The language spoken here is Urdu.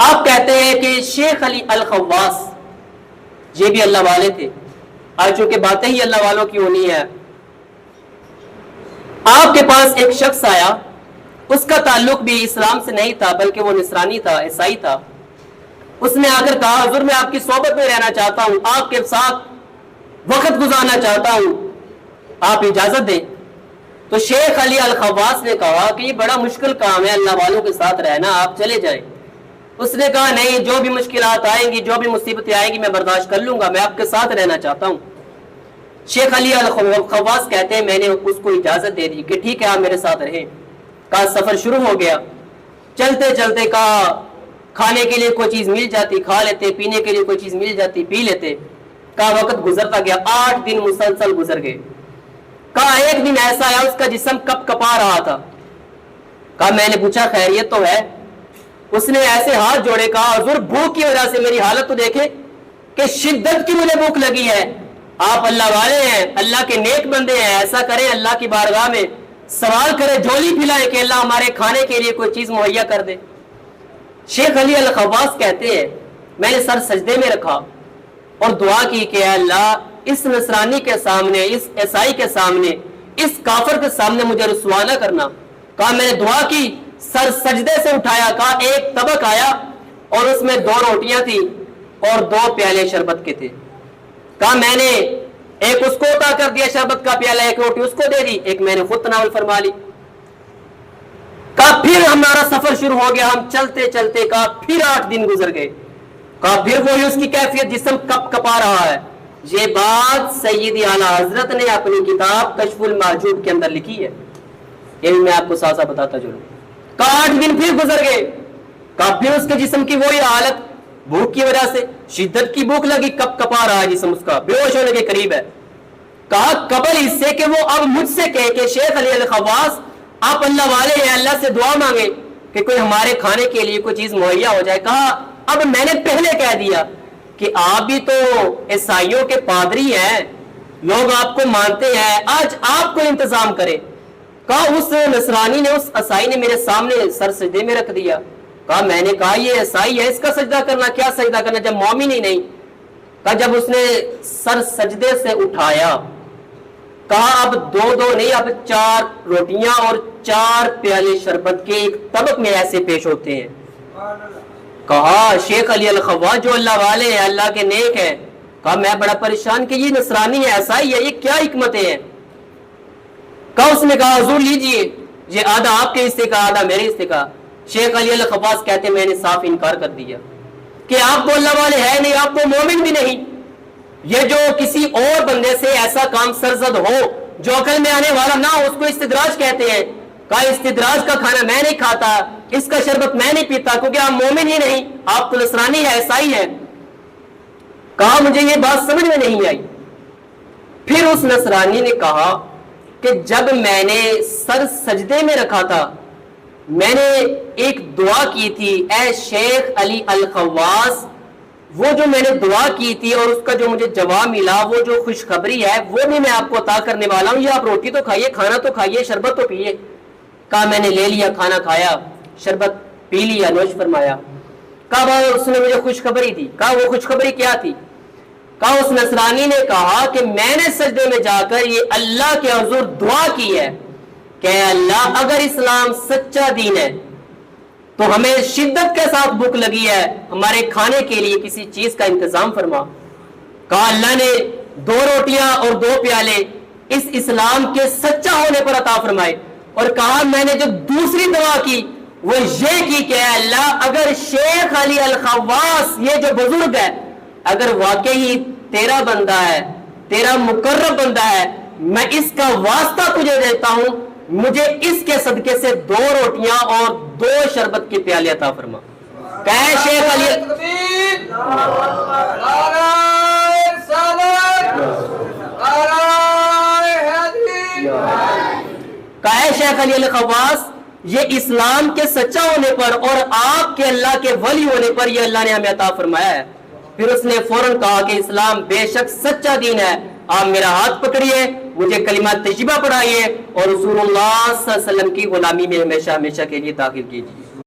آپ کہتے ہیں کہ شیخ علی الخواص یہ بھی اللہ والے تھے، آج چونکہ باتیں ہی اللہ والوں کی ہونی ہے، آپ کے پاس ایک شخص آیا، اس کا تعلق بھی اسلام سے نہیں تھا بلکہ وہ نصرانی تھا، عیسائی تھا۔ اس نے آ کر کہا حضور میں آپ کی صحبت میں رہنا چاہتا ہوں، آپ کے ساتھ وقت گزارنا چاہتا ہوں، آپ اجازت دیں۔ تو شیخ علی الخواص نے کہا کہ یہ بڑا مشکل کام ہے اللہ والوں کے ساتھ رہنا، آپ چلے جائیں۔ اس نے کہا نہیں، جو بھی مشکلات آئیں گی، جو بھی مصیبتیں آئیں گی میں برداشت کر لوں گا، میں آپ کے ساتھ رہنا چاہتا ہوں۔ شیخ علی الخواص کہتے ہیں میں نے اس کو اجازت دے دی کہ ٹھیک ہے آپ میرے ساتھ رہیں۔ کہا سفر شروع ہو گیا، چلتے چلتے کہا کھانے کے لیے کوئی چیز مل جاتی کھا لیتے، پینے کے لیے کوئی چیز مل جاتی پی لیتے۔ کہا وقت گزرتا گیا، 8 دن مسلسل گزر گئے۔ کہا ایک دن ایسا آیا اس کا جسم کپ کپا رہا تھا۔ کہا میں نے پوچھا خیریت تو ہے؟ اس نے ایسے ہاتھ جوڑے، کہا حضور بھوک کی وجہ سے میری حالت تو دیکھیں کہ شدت کی مجھے بھوک لگی ہے، آپ اللہ والے ہیں، اللہ کے نیک بندے ہیں، ایسا کریں اللہ کی بارگاہ میں سوال کرے، جھولی پھلائے کہ اللہ ہمارے کھانے کے لیے کوئی چیز مہیا کر دے۔ شیخ علی الخواص کہتے ہیں میں نے سر سجدے میں رکھا اور دعا کی کہ اے اللہ اس نصرانی کے سامنے، اس عیسائی کے سامنے، اس کافر کے سامنے مجھے رسوا نہ کرنا۔ کہا میں نے دعا کی، سر سجدے سے اٹھایا، کہا ایک طبق آیا اور اس میں 2 روٹیاں تھی اور 2 پیالے شربت کے تھے۔ کہا میں نے ایک اس کو عطا کر دیا شربت کا پیالہ، ایک روٹی اس کو دے دی، ایک میں نے خود تناول فرما لی۔ کہا پھر ہمارا سفر شروع ہو گیا، ہم چلتے چلتے کہا پھر 8 دن گزر گئے۔ کہا پھر وہی اس کی کیفیت، جسم کپ کپا رہا ہے۔ یہ بات سیدی اعلیٰ حضرت نے اپنی کتاب کشف المحجوب کے اندر لکھی ہے، یہ بھی میں آپ کو ساتھ ساتھ بتاتا چلوں۔ کہا 8 دن پھر گزر گئے، کہا پھر اس کے جسم کی وہی حالت، بھوک کی وجہ سے شدت کی بھوک لگی، کپ کپا رہا ہے جسم اس کا، بے ہوش ہونے کے قریب ہے۔ کہا قبل اس سے کہ وہ اب مجھ سے کہے کہ شیخ علی الخواص آپ اللہ والے ہیں، اللہ سے دعا مانگے کہ کوئی ہمارے کھانے کے لیے کوئی چیز مہیا ہو جائے۔ کہا اب میں نے پہلے کہہ دیا کہ آپ بھی تو عیسائیوں کے پادری ہیں، لوگ آپ کو مانتے ہیں، آج آپ کو انتظام کرے۔ کہا اس نصرانی نے، اس عیسائی نے میرے سامنے سر سجدے میں رکھ دیا۔ کہا میں نے کہا یہ عیسائی ہے، اس کا سجدہ کرنا، کیا سجدہ کرنا جب مومن ہی نہیں۔ کہا جب اس نے سر سجدے سے اٹھایا، کہا اب 2 نہیں، اب 4 روٹیاں اور 4 پیالے شربت کے ایک طبق میں ایسے پیش ہوتے ہیں۔ کہا شیخ علی الخواص جو اللہ والے ہیں، اللہ کے نیک ہیں، کہا میں بڑا پریشان کہ یہ نصرانی ہے، عیسائی ہے، یہ کیا حکمتیں ہیں۔ کہا اس نے کہا حضور لیجئے، یہ آدھا آپ کے حصے کا آدھا میرے حصے کا۔ شیخ علی الخواص کہتے ہیں میں نے صاف انکار کر دیا کہ آپ تو اللہ والے ہیں نہیں، آپ تو مومن بھی نہیں، یہ جو کسی اور بندے سے ایسا کام سرزد ہو جو عقل میں آنے والا نہ ہو اس کو استدراج کہتے ہیں۔ کہا استدراج کا کھانا میں نہیں کھاتا، اس کا شربت میں نہیں پیتا، کیونکہ آپ مومن ہی نہیں، آپ تو نصرانی ہے، عیسائی ہے۔ کہا مجھے یہ بات سمجھ میں نہیں آئی۔ پھر اس نصرانی نے کہا کہ جب میں نے سر سجدے میں رکھا تھا میں نے ایک دعا کی تھی، اے شیخ علی الخواص وہ جو میں نے دعا کی تھی اور اس کا جو مجھے جواب ملا، وہ جو خوشخبری ہے وہ بھی میں آپ کو عطا کرنے والا ہوں، یہ آپ روٹی تو کھائیے، کھانا تو کھائیے، شربت تو پیئے۔ کہا میں نے لے لیا، کھانا کھایا، شربت پی لیا، نوش فرمایا۔ کہا اس نے مجھے خوشخبری دی۔ کہا وہ خوشخبری کیا تھی؟ کہا اس نصرانی نے کہا کہ میں نے سجدے میں جا کر یہ اللہ کے حضور دعا کی ہے کہ اللہ اگر اسلام سچا دین ہے تو ہمیں شدت کے ساتھ بھوک لگی ہے، ہمارے کھانے کے لیے کسی چیز کا انتظام فرما۔ کہا اللہ نے 2 روٹیاں اور 2 پیالے اس اسلام کے سچا ہونے پر عطا فرمائے۔ اور کہا میں نے جو دوسری دعا کی وہ یہ کی کہ اے اللہ اگر شیخ علی الخواص یہ جو بزرگ ہے اگر واقعی تیرا بندہ ہے، تیرا مقرب بندہ ہے، میں اس کا واسطہ تجھے دیتا ہوں، مجھے اس کے صدقے سے 2 روٹیاں اور 2 شربت کے پیالے عطا فرما۔ کہے شیخ علی الخواص یہ اسلام کے سچا ہونے پر اور آپ کے اللہ کے ولی ہونے پر یہ اللہ نے ہمیں عطا فرمایا ہے۔ پھر اس نے فوراً کہا کہ اسلام بے شک سچا دین ہے، آپ میرا ہاتھ پکڑیے، مجھے کلمہ طیبہ پڑھائیے اور رسول اللہ صلی اللہ علیہ وسلم کی غلامی میں ہمیشہ ہمیشہ کے لیے داخل کیجیے۔